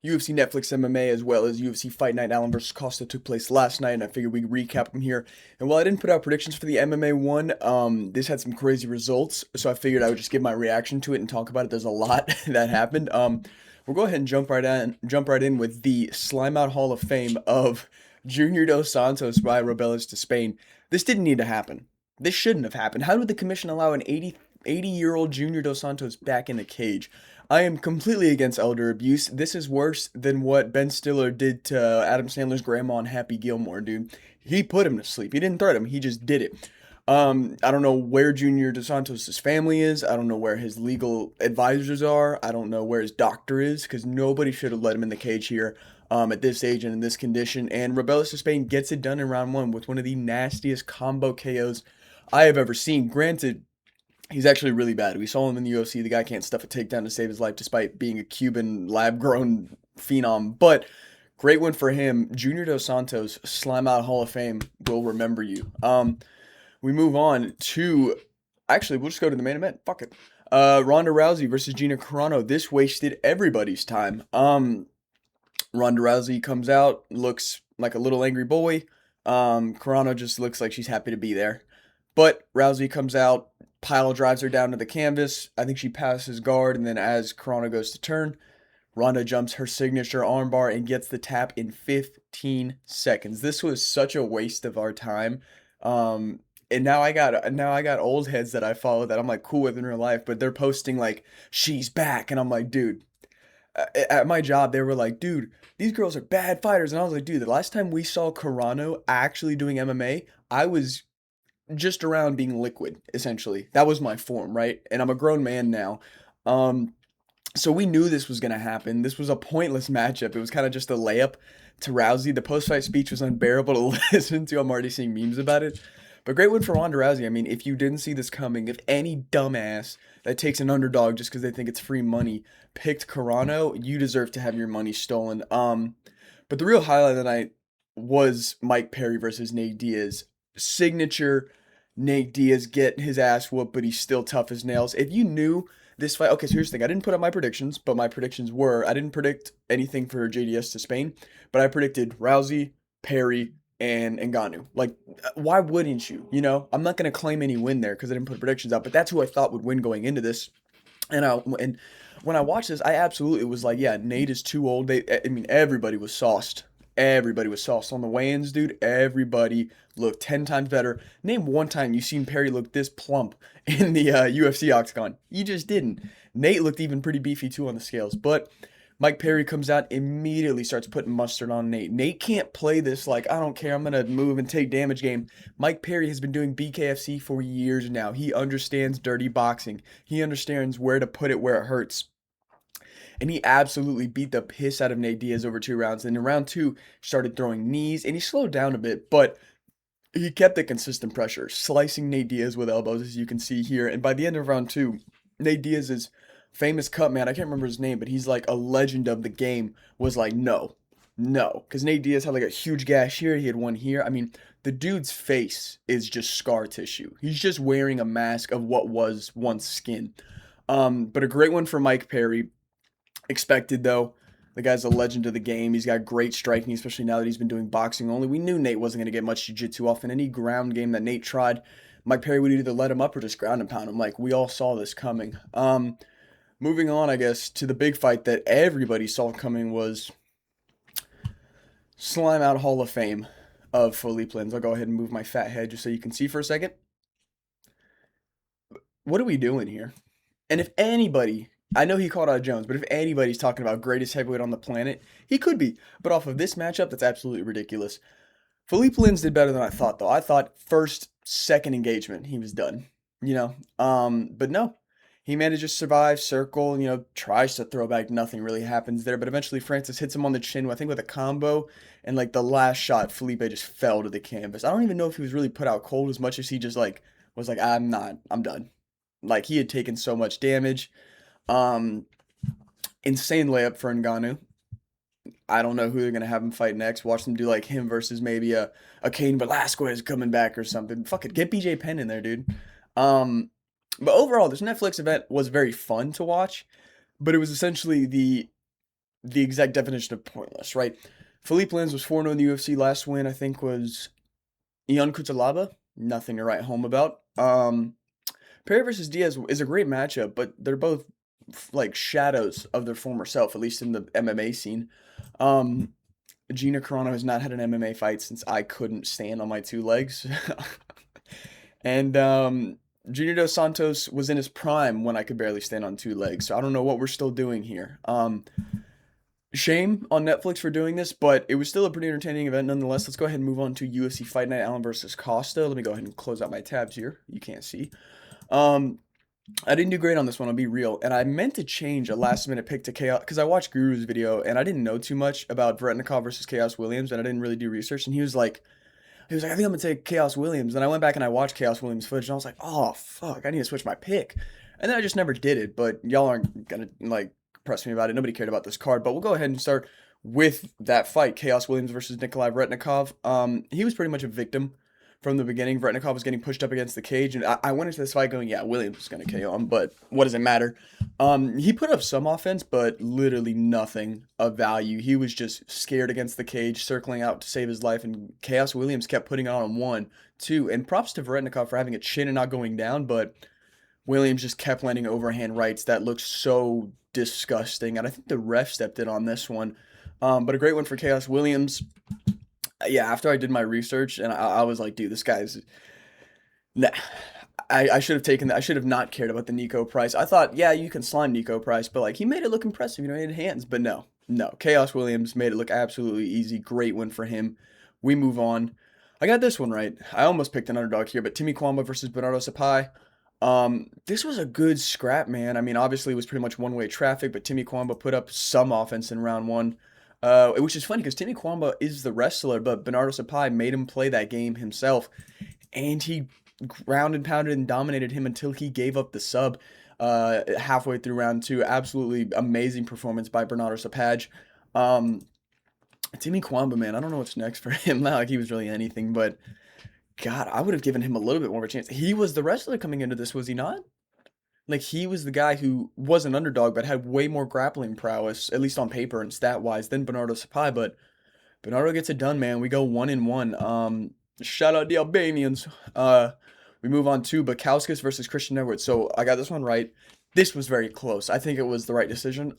UFC Netflix MMA as well as UFC Fight Night Allen versus Costa took place last night, and I figured we'd recap them here. And while I didn't put out predictions for the MMA one, this had some crazy results, so I figured I would just give my reaction to it and talk about it. There's a lot that happened. We'll go ahead and jump right in with the Slime Out Hall of Fame of Junior Dos Santos by Robelis to Spain. This didn't need to happen. This shouldn't have happened. How did the commission allow an 80-year-old Junior Dos Santos back in the cage? I am completely against elder abuse. This is worse than what Ben Stiller did to Adam Sandler's grandma and Happy Gilmore, dude. He put him to sleep. He didn't threaten him. He just did it. I don't know where Junior Dos Santos' family is. I don't know where his legal advisors are. I don't know where his doctor is, because nobody should have let him in the cage here at this age and in this condition. And Robelis to Spain gets it done in round one with one of the nastiest combo KOs I have ever seen. Granted, he's actually really bad. We saw him in the UFC. The guy can't stuff a takedown to save his life despite being a Cuban lab-grown phenom. But great win for him. Junior Dos Santos, Slime Out Hall of Fame, will remember you. We move on to, actually, we'll just go to the main event. Fuck it. Ronda Rousey versus Gina Carano. This wasted everybody's time. Ronda Rousey comes out, looks like a little angry boy. Carano just looks like she's happy to be there. But Rousey comes out, pile drives her down to the canvas. I think she passes guard, and then as Carano goes to turn, Ronda jumps her signature armbar and gets the tap in 15 seconds. This was such a waste of our time. And now I got old heads that I follow that I'm like cool with in real life, but they're posting like she's back, and I'm like, dude. At my job, they were like, dude, these girls are bad fighters, and I was like, dude, the last time we saw Carano actually doing MMA, I was just around being liquid, essentially. That was my form, right? And I'm a grown man now. Um, so we knew this was gonna happen. This was a pointless matchup. It was kind of just a layup to Rousey. The post-fight speech was unbearable to listen to. I'm already seeing memes about it. But great win for Ronda Rousey. I mean, if you didn't see this coming, if any dumbass that takes an underdog just because they think it's free money picked Carano, you deserve to have your money stolen. But the real highlight of the night was Mike Perry versus Nate Diaz. Signature Nate Diaz get his ass whooped, but he's still tough as nails. If you knew this fight, okay, so here's the thing. I didn't put up my predictions, but my predictions were, I didn't predict anything for JDS to Spain, but I predicted Rousey, Perry, and Ngannou. Like, why wouldn't you? You know, I'm not going to claim any win there because I didn't put predictions out, but that's who I thought would win going into this. And when I watched this, I absolutely was like, yeah, Nate is too old. I mean, everybody was sauced. Everybody was sauced on the weigh-ins, dude. Everybody looked 10 times better. Name one time you seen Perry look this plump in the UFC octagon. You just didn't. Nate looked even pretty beefy too on the scales. But Mike Perry comes out, immediately starts putting mustard on Nate. Nate can't play this like, I don't care, I'm going to move and take damage game. Mike Perry has been doing BKFC for years now. He understands dirty boxing. He understands where to put it where it hurts. And he absolutely beat the piss out of Nate Diaz over 2 rounds. And in round two, started throwing knees, and he slowed down a bit, but he kept the consistent pressure, slicing Nate Diaz with elbows, as you can see here. And by the end of round two, Nate Diaz's famous cut man, I can't remember his name, but he's like a legend of the game, was like, no, no. Because Nate Diaz had like a huge gash here, he had one here. I mean, the dude's face is just scar tissue. He's just wearing a mask of what was once skin. But a great one for Mike Perry. Expected though. The guy's a legend of the game. He's got great striking, especially now that he's been doing boxing only. We knew Nate wasn't going to get much jiu-jitsu off in any ground game that Nate tried. Mike Perry would either let him up or just ground and pound him. Like, we all saw this coming. Moving on, I guess, to the big fight that everybody saw coming was Slime Out Hall of Fame of Philippe Lins. I'll go ahead and move my fat head just so you can see for a second. What are we doing here? And if anybody, I know he called out Jones, but if anybody's talking about greatest heavyweight on the planet, he could be. But off of this matchup, that's absolutely ridiculous. Philippe Lins did better than I thought, though. I thought first, second engagement, he was done. But no. He managed to survive, circle, tries to throw back. Nothing really happens there. But eventually Francis hits him on the chin, I think with a combo. And like the last shot, Felipe just fell to the canvas. I don't even know if he was really put out cold as much as he just like was like, I'm done. Like, he had taken so much damage. Insane layup for Ngannou. I don't know who they're going to have him fight next. Watch them do like him versus maybe a Cain Velasquez coming back or something. Fuck it. Get BJ Penn in there, dude. But overall, this Netflix event was very fun to watch. But it was essentially the the exact definition of pointless, right? Philippe Lins was 4-0 in the UFC. Last win, I think, was Ion Cutelaba. Nothing to write home about. Perry versus Diaz is a great matchup, but they're both like shadows of their former self, at least in the MMA scene. Um, Gina Carano has not had an MMA fight since I couldn't stand on my two legs. And Junior Dos Santos was in his prime when I could barely stand on two legs. So I don't know what we're still doing here. Shame on Netflix for doing this, but it was still a pretty entertaining event nonetheless. Let's go ahead and move on to UFC Fight Night, Allen versus Costa. Let me go ahead and close out my tabs here. You can't see. I didn't do great on this one, I'll be real. And I meant to change a last minute pick to Chaos because I watched Guru's video and I didn't know too much about Vretnikov versus Chaos Williams and I didn't really do research. And he was like, I think I'm gonna take Chaos Williams. And I went back and I watched Chaos Williams footage and I was like, oh fuck, I need to switch my pick. And then I just never did it. But y'all aren't gonna like press me about it. Nobody cared about this card. But we'll go ahead and start with that fight, Chaos Williams versus Nikolai Vretnikov. He was pretty much a victim from the beginning. Vretnikov was getting pushed up against the cage, and I went into this fight going, yeah, Williams is going to KO him, but what does it matter? He put up some offense, but literally nothing of value. He was just scared against the cage, circling out to save his life, and Chaos Williams kept putting it on him 1, 2, and props to Vretnikov for having a chin and not going down, but Williams just kept landing overhand rights that looked so disgusting, and I think the ref stepped in on this one. But a great one for Chaos Williams. Yeah, after I did my research, and I was like, dude, this guy's... Nah. I should have taken that. I should have not cared about the Nico Price. I thought, yeah, you can slime Nico Price, but like he made it look impressive, he had hands. But no. Chaos Williams made it look absolutely easy. Great win for him. We move on. I got this one right. I almost picked an underdog here, but Timmy Kwamba versus Bernardo Sapai. This was a good scrap, man. I mean, obviously it was pretty much one-way traffic, but Timmy Kwamba put up some offense in round 1. Which is funny because Timmy Kwamba is the wrestler, but Bernardo Sapai made him play that game himself, and he ground and pounded and dominated him until he gave up the sub halfway through round 2. Absolutely amazing performance by Bernardo Sapai. Timmy Kwamba, man, I don't know what's next for him. Not like he was really anything, but God, I would have given him a little bit more of a chance. He was the wrestler coming into this, was he not? Like, he was the guy who was an underdog, but had way more grappling prowess, at least on paper and stat-wise, than Bernardo Sapai. But Bernardo gets it done, man. We go 1-1. Shout out the Albanians. We move on to Bukauskas versus Christian Edwards. So I got this one right. This was very close. I think it was the right decision.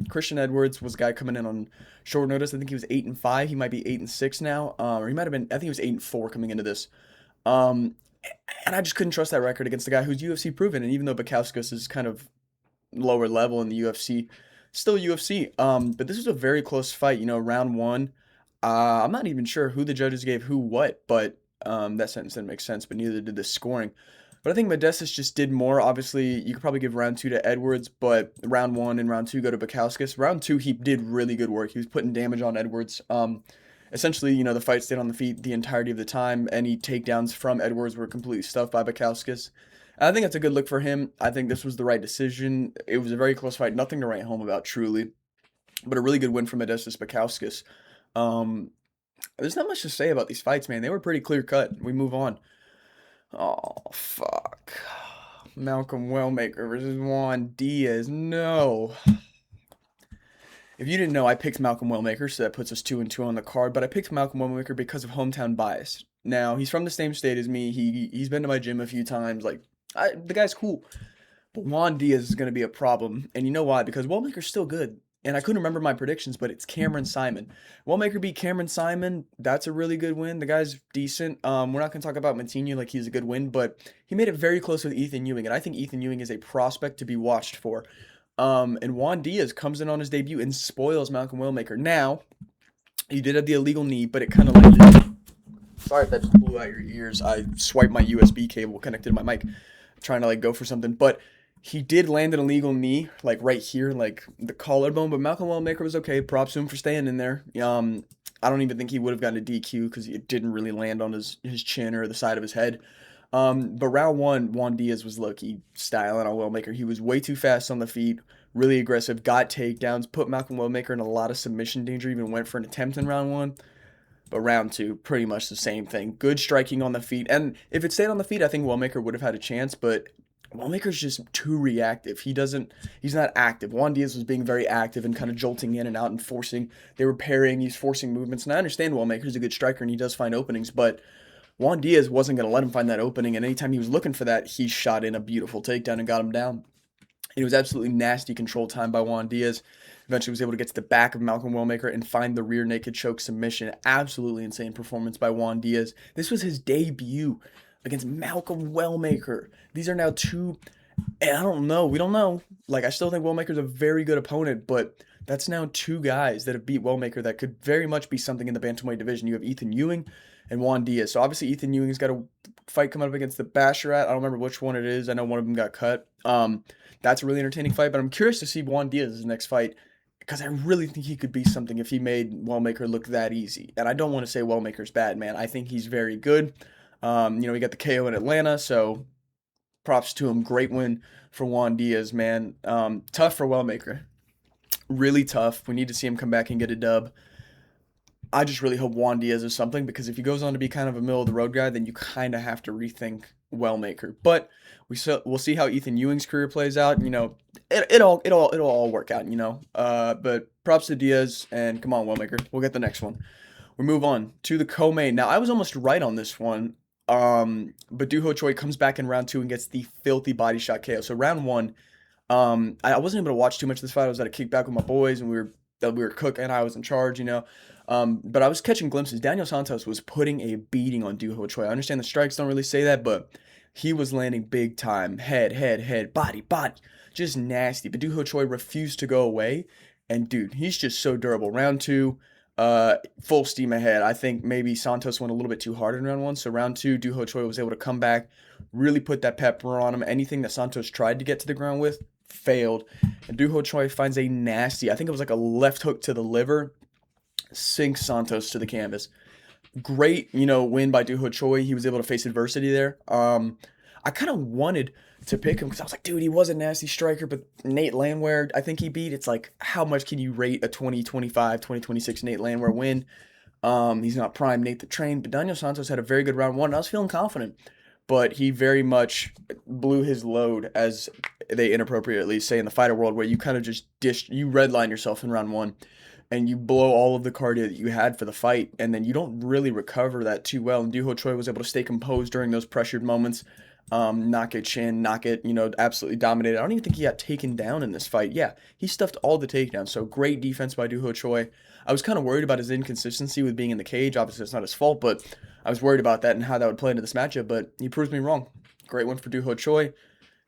Christian Edwards was a guy coming in on short notice. I think he was 8-5. He might be 8-6 now. Or he might have been, I think he was 8-4 coming into this. And I just couldn't trust that record against the guy who's UFC proven. And even though Bukauskas is kind of lower level in the UFC, still UFC. But this was a very close fight, round 1. I'm not even sure who the judges gave who what, but that sentence didn't make sense, but neither did the scoring. But I think Modestas just did more. Obviously, you could probably give round 2 to Edwards, but round 1 and round 2 go to Bukauskas. Round 2, he did really good work. He was putting damage on Edwards. Essentially, the fight stayed on the feet the entirety of the time. Any takedowns from Edwards were completely stuffed by Bukauskas. I think that's a good look for him. I think this was the right decision. It was a very close fight. Nothing to write home about, truly. But a really good win for Modestas Bukauskas. There's not much to say about these fights, man. They were pretty clear-cut. We move on. Oh, fuck. Malcolm Wellmaker versus Juan Diaz. No. If you didn't know, I picked Malcolm Wellmaker, so that puts us 2-2 on the card. But I picked Malcolm Wellmaker because of hometown bias. Now, he's from the same state as me. He's been to my gym a few times. Like, the guy's cool. But Juan Diaz is going to be a problem. And you know why? Because Wellmaker's still good. And I couldn't remember my predictions, but it's Cameron Simon. Wellmaker beat Cameron Simon. That's a really good win. The guy's decent. We're not going to talk about Matinho like he's a good win, but he made it very close with Ethan Ewing. And I think Ethan Ewing is a prospect to be watched for. And Juan Diaz comes in on his debut and spoils Malcolm Wellmaker. Now, he did have the illegal knee, but it kind of like... Sorry if that just blew out your ears. I swiped my USB cable connected to my mic, trying to go for something. But he did land an illegal knee, right here, the collarbone. But Malcolm Wellmaker was okay. Props to him for staying in there. I don't even think he would have gotten a DQ because it didn't really land on his chin or the side of his head. But round 1, Juan Diaz was low-key styling on Wellmaker. He was way too fast on the feet, really aggressive, got takedowns, put Malcolm Wellmaker in a lot of submission danger, even went for an attempt in round 1. But round 2, pretty much the same thing. Good striking on the feet. And if it stayed on the feet, I think Wellmaker would have had a chance. But Wellmaker's just too reactive. He's not active. Juan Diaz was being very active and kind of jolting in and out and forcing, they were parrying, he's forcing movements. And I understand Wellmaker's a good striker and he does find openings, but Juan Diaz wasn't going to let him find that opening. And anytime he was looking for that, he shot in a beautiful takedown and got him down. It was absolutely nasty control time by Juan Diaz. Eventually was able to get to the back of Malcolm Wellmaker and find the rear naked choke submission. Absolutely insane performance by Juan Diaz. This was his debut against Malcolm Wellmaker. These are now two, and I don't know. We don't know. Like, I still think Wellmaker's a very good opponent, but that's now two guys that have beat Wellmaker that could very much be something in the bantamweight division. You have Ethan Ewing and Juan Diaz. So obviously Ethan Ewing's got a fight coming up against the Basharat. I don't remember which one it is. I know one of them got cut. That's a really entertaining fight, but I'm curious to see Juan Diaz's next fight because I really think he could be something if he made Wellmaker look that easy. And I don't want to say Wellmaker's bad, man. I think he's very good. He got the KO in Atlanta, so props to him. Great win for Juan Diaz, man. Tough for Wellmaker. Really tough. We need to see him come back and get a dub. I just really hope Juan Diaz is something, because if he goes on to be kind of a middle of the road guy, then you kind of have to rethink Wellmaker. But we'll see how Ethan Ewing's career plays out. It'll all work out. But props to Diaz, and come on, Wellmaker. We'll get the next one. We move on to the co-main. Now, I was almost right on this one. But Doo Ho Choi comes back in round 2 and gets the filthy body shot KO. So round 1, I wasn't able to watch too much of this fight. I was at a kickback with my boys, and we were cooking. I was in charge, But I was catching glimpses. Daniel Santos was putting a beating on Doo Ho Choi. I understand the strikes don't really say that, but he was landing big time. Head, body, just nasty. But Doo Ho Choi refused to go away, and dude, he's just so durable. Round 2. Full steam ahead. I think maybe Santos went a little bit too hard in round 1. So round 2, Doo Ho Choi was able to come back, really put that pepper on him. Anything that Santos tried to get to the ground with failed. And Doo Ho Choi finds a nasty, I think it was like a left hook to the liver, sinks Santos to the canvas. Great, win by Doo Ho Choi. He was able to face adversity there. I kind of wanted to pick him because I was like, dude, he was a nasty striker, but Nate Landwehr, I think he beat. It's like, how much can you rate a 2025, 2026 Nate Landwehr win? He's not prime Nate the Train, but Daniel Santos had a very good round 1. I was feeling confident, but he very much blew his load, as they inappropriately say in the fighter world, where you kind of just you redline yourself in round 1, and you blow all of the cardio that you had for the fight, and then you don't really recover that too well. And Doo Ho Choi was able to stay composed during those pressured moments. Knock it chin, knock it, absolutely dominated. I don't even think he got taken down in this fight. Yeah, he stuffed all the takedowns. So great defense by Doo Ho Choi. I was kind of worried about his inconsistency with being in the cage. Obviously, it's not his fault, but I was worried about that and how that would play into this matchup. But he proves me wrong. Great win for Doo Ho Choi.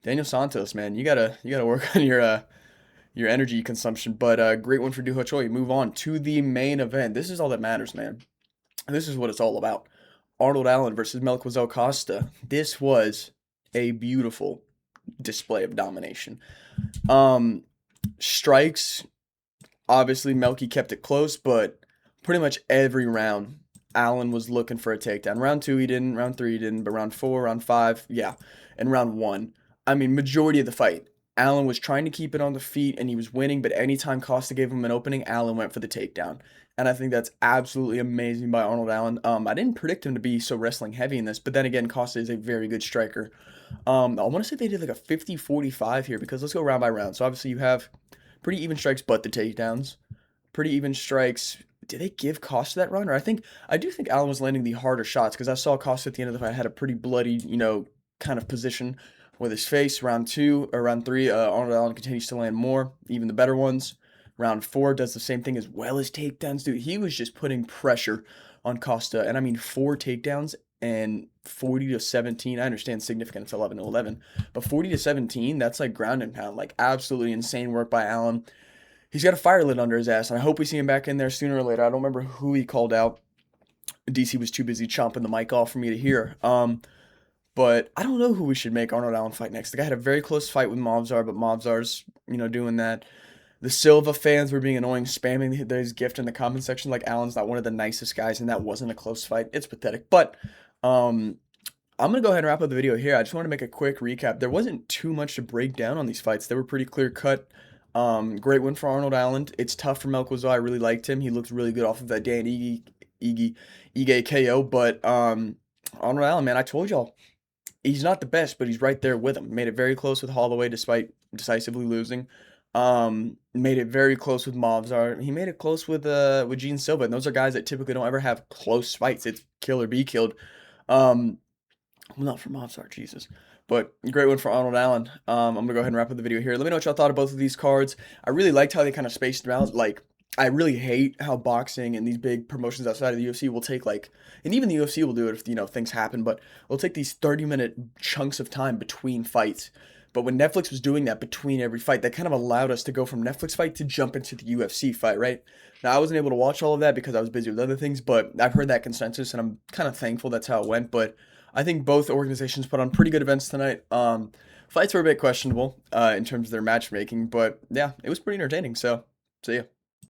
Daniel Santos, man, you gotta work on your energy consumption. But great win for Doo Ho Choi. Move on to the main event. This is all that matters, man. This is what it's all about. Arnold Allen versus Melquizael Costa. This was a beautiful display of domination. Strikes, obviously Melky kept it close, but pretty much every round, Allen was looking for a takedown. Round 2 he didn't, round 3 he didn't, but round 4, round 5, yeah. And round 1, majority of the fight, Allen was trying to keep it on the feet and he was winning, but anytime Costa gave him an opening, Allen went for the takedown. And I think that's absolutely amazing by Arnold Allen. I didn't predict him to be so wrestling heavy in this, but then again, Costa is a very good striker. I want to say they did like a 50-45 here, because let's go round by round. So obviously you have pretty even strikes, but the takedowns. Pretty even strikes. Did they give Costa that run? Or I do think Allen was landing the harder shots, because I saw Costa at the end of the fight had a pretty bloody, kind of position with his face. Round 2 or round 3, Arnold Allen continues to land more, even the better ones. Round 4 does the same thing as well as takedowns. Dude, he was just putting pressure on Costa. And 4 takedowns and 40-17. I understand significant, it's 11-11. But 40-17, that's like ground and pound. Like, absolutely insane work by Allen. He's got a fire lit under his ass, and I hope we see him back in there sooner or later. I don't remember who he called out. DC was too busy chomping the mic off for me to hear. But I don't know who we should make Arnold Allen fight next. The guy had a very close fight with Movzar, but Movzar's, doing that. The Silva fans were being annoying, spamming his gift in the comment section like Allen's not one of the nicest guys, and that wasn't a close fight. It's pathetic. But I'm going to go ahead and wrap up the video here. I just want to make a quick recap. There wasn't too much to break down on these fights. They were pretty clear-cut. Great win for Arnold Allen. It's tough for Melquizael. I really liked him. He looked really good off of that Dan Ige KO. But Arnold Allen, man, I told y'all. he's not the best, but he's right there with him. Made it very close with Holloway despite decisively losing. Made it very close with Movzar. He made it close with Gene Silva, and those are guys that typically don't ever have close fights. It's kill or be killed. Um, well, not for Movzar, Jesus. But great one for Arnold Allen. I'm gonna go ahead and wrap up the video here. Let me know what y'all thought of both of these cards. I really liked how they kind of spaced them out. Like, I really hate how boxing and these big promotions outside of the UFC will take like, and even the UFC will do it if things happen, but we'll take these 30-minute chunks of time between fights. But when Netflix was doing that between every fight, that kind of allowed us to go from Netflix fight to jump into the UFC fight, right? Now I wasn't able to watch all of that because I was busy with other things, but I've heard that consensus, and I'm kind of thankful that's how it went. But I think both organizations put on pretty good events tonight. Fights were a bit questionable in terms of their matchmaking, but yeah, it was pretty entertaining. So, see ya.